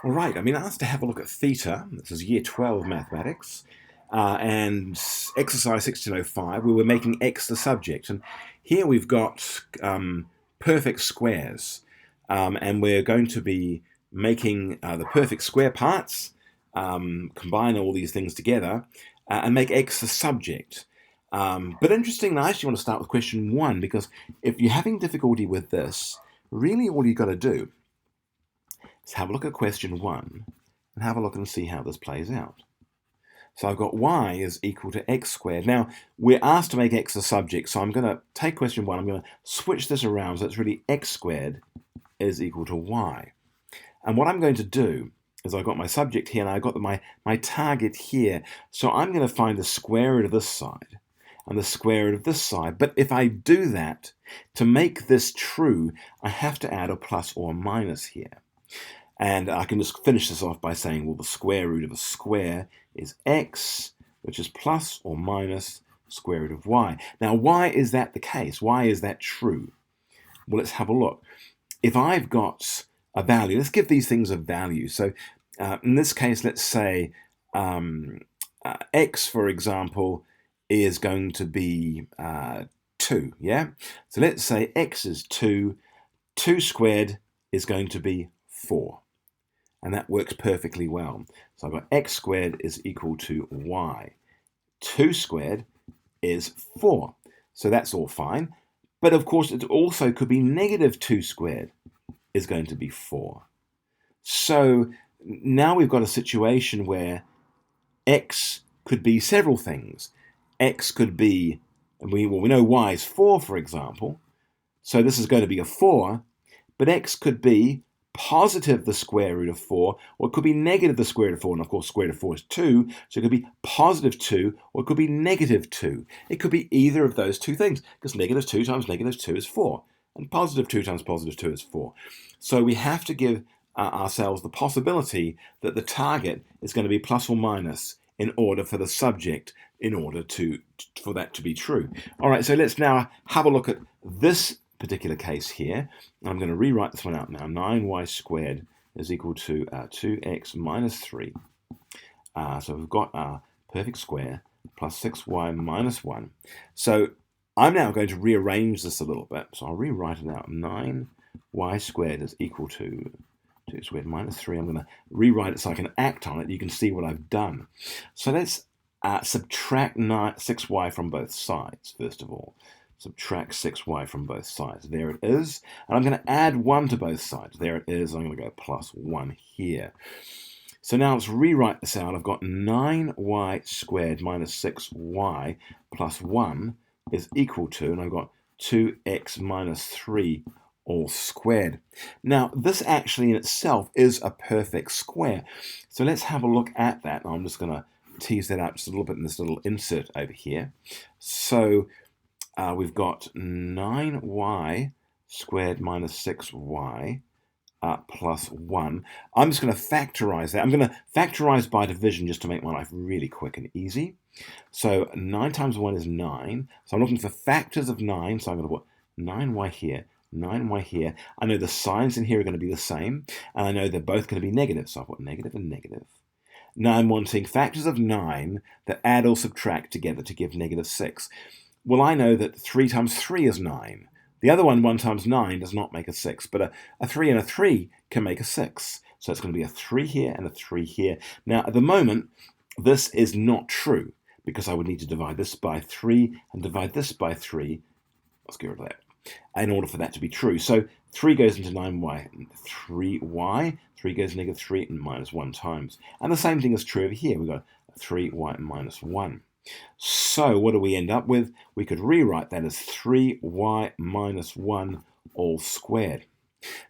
All right, I've been asked to have a look at theta. This is year 12 mathematics, and exercise 1605, where we're making x the subject. And here we've got perfect squares, and we're going to be making the perfect square parts, combine all these things together, and make x the subject. But interestingly, I actually want to start with question 1, because if you're having difficulty with this, really all you've got to do, let's have a look at question 1 and have a look and see how this plays out. So I've got y is equal to x squared. Now, we're asked to make x the subject, so I'm going to take question 1, I'm going to switch this around, so it's really x squared is equal to y. And what I'm going to do is I've got my subject here, and I've got my target here. So I'm going to find the square root of this side and the square root of this side. But if I do that, to make this true, I have to add a plus or a minus here. And I can just finish this off by saying, well, the square root of a square is x, which is plus or minus square root of y. Now, why is that the case? Why is that true? Well, let's have a look. If I've got a value, let's give these things a value. So in this case, let's say x, for example, is going to be 2, yeah? So let's say x is 2, 2 squared is going to be 4. And that works perfectly well. So I've got x squared is equal to y. 2 squared is 4. So that's all fine. But of course, it also could be negative 2 squared is going to be 4. So now we've got a situation where x could be several things. X could be, we know y is 4, for example. So this is going to be a 4. But x could be positive the square root of 4, or it could be negative the square root of 4, and of course square root of 4 is 2, so it could be positive 2, or it could be negative 2. It could be either of those two things, because negative 2 times negative 2 is 4, and positive 2 times positive 2 is 4. So we have to give ourselves the possibility that the target is going to be plus or minus in order for the subject, in order for that to be true. All right, so let's now have a look at this particular case here. I'm going to rewrite this one out now. 9y squared is equal to 2x minus 3. So we've got our perfect square plus 6y minus 1. So I'm now going to rearrange this a little bit. So I'll rewrite it out. 9y squared is equal to 2 squared minus 3. I'm going to rewrite it so I can act on it. You can see what I've done. So let's subtract 6y from both sides, first of all. Subtract 6y from both sides. There it is. And I'm going to add 1 to both sides. There it is. I'm going to go plus 1 here. So now let's rewrite this out. I've got 9y squared minus 6y plus 1 is equal to, and I've got 2x minus 3 all squared. Now, this actually in itself is a perfect square. So let's have a look at that. I'm just going to tease that out just a little bit in this little insert over here. So we've got 9y squared minus 6y plus 1. I'm just going to factorize that. I'm going to factorize by division just to make my life really quick and easy. So 9 times 1 is 9. So I'm looking for factors of 9. So I'm going to put 9y here, 9y here. I know the signs in here are going to be the same. And I know they're both going to be negative. So I'll put negative and negative. Now I'm wanting factors of 9 that add or subtract together to give negative 6. Well, I know that 3 times 3 is 9. The other one, 1 times 9, does not make a 6, but a 3 and a 3 can make a 6. So it's going to be a 3 here and a 3 here. Now, at the moment, this is not true, because I would need to divide this by 3 and divide this by 3. Let's get rid of that. In order for that to be true. So 3 goes into 9y, 3y, 3 goes negative 3 and minus 1 times. And the same thing is true over here. We've got 3y minus 1. So what do we end up with? We could rewrite that as 3y minus 1 all squared.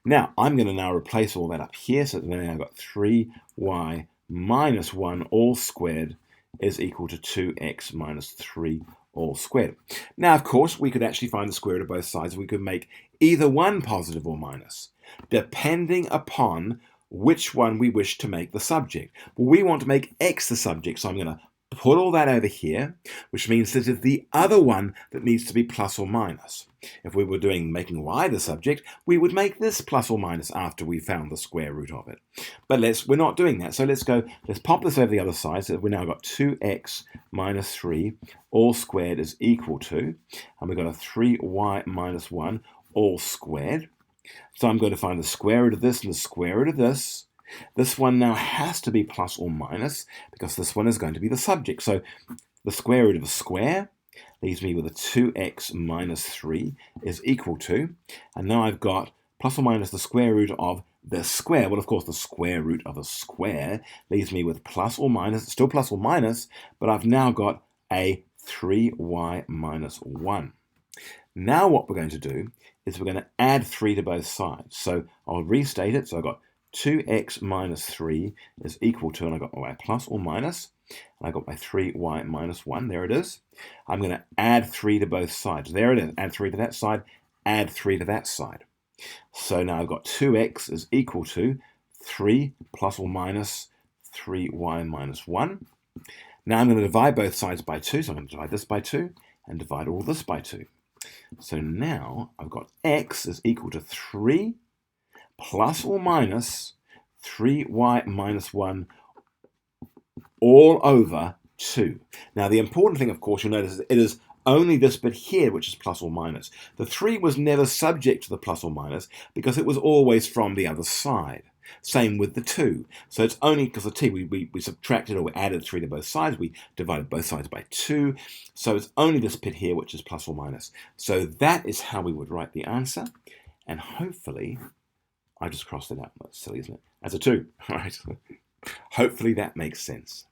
Now, I'm going to now replace all that up here. So now I've got 3y minus 1 all squared is equal to 2x minus 3 all squared. Now, of course, we could actually find the square root of both sides. We could make either one positive or minus, depending upon which one we wish to make the subject. Well, we want to make x the subject, so I'm going to put all that over here, which means that it's the other one that needs to be plus or minus. If we were making y the subject, we would make this plus or minus after we found the square root of it. But we're not doing that. So let's pop this over the other side. So we've now got 2x minus 3 all squared is equal to, and we've got a 3y minus 1 all squared. So I'm going to find the square root of this and the square root of this. This one now has to be plus or minus because this one is going to be the subject. So the square root of a square leaves me with a 2x minus 3 is equal to, and now I've got plus or minus the square root of the square. Well, of course, the square root of a square leaves me with plus or minus, still plus or minus, but I've now got a 3y minus 1. Now what we're going to do is we're going to add 3 to both sides. So I'll restate it. So I've got 2x minus 3 is equal to, and I've got my plus or minus, and I've got my 3y minus 1. There it is. I'm going to add 3 to both sides. There it is. Add 3 to that side, add 3 to that side. So now I've got 2x is equal to 3 plus or minus 3y minus 1. Now I'm going to divide both sides by 2. So I'm going to divide this by 2 and divide all this by 2. So now I've got x is equal to 3 plus or minus 3y minus 1 all over 2. Now the important thing, of course, you'll notice is it is only this bit here which is plus or minus. The 3 was never subject to the plus or minus because it was always from the other side. Same with the 2. So it's only because the t, we subtracted or we added 3 to both sides. We divided both sides by 2. So it's only this bit here which is plus or minus. So that is how we would write the answer. And hopefully, I just crossed it out. That's silly, isn't it? As a 2. All right. Hopefully that makes sense.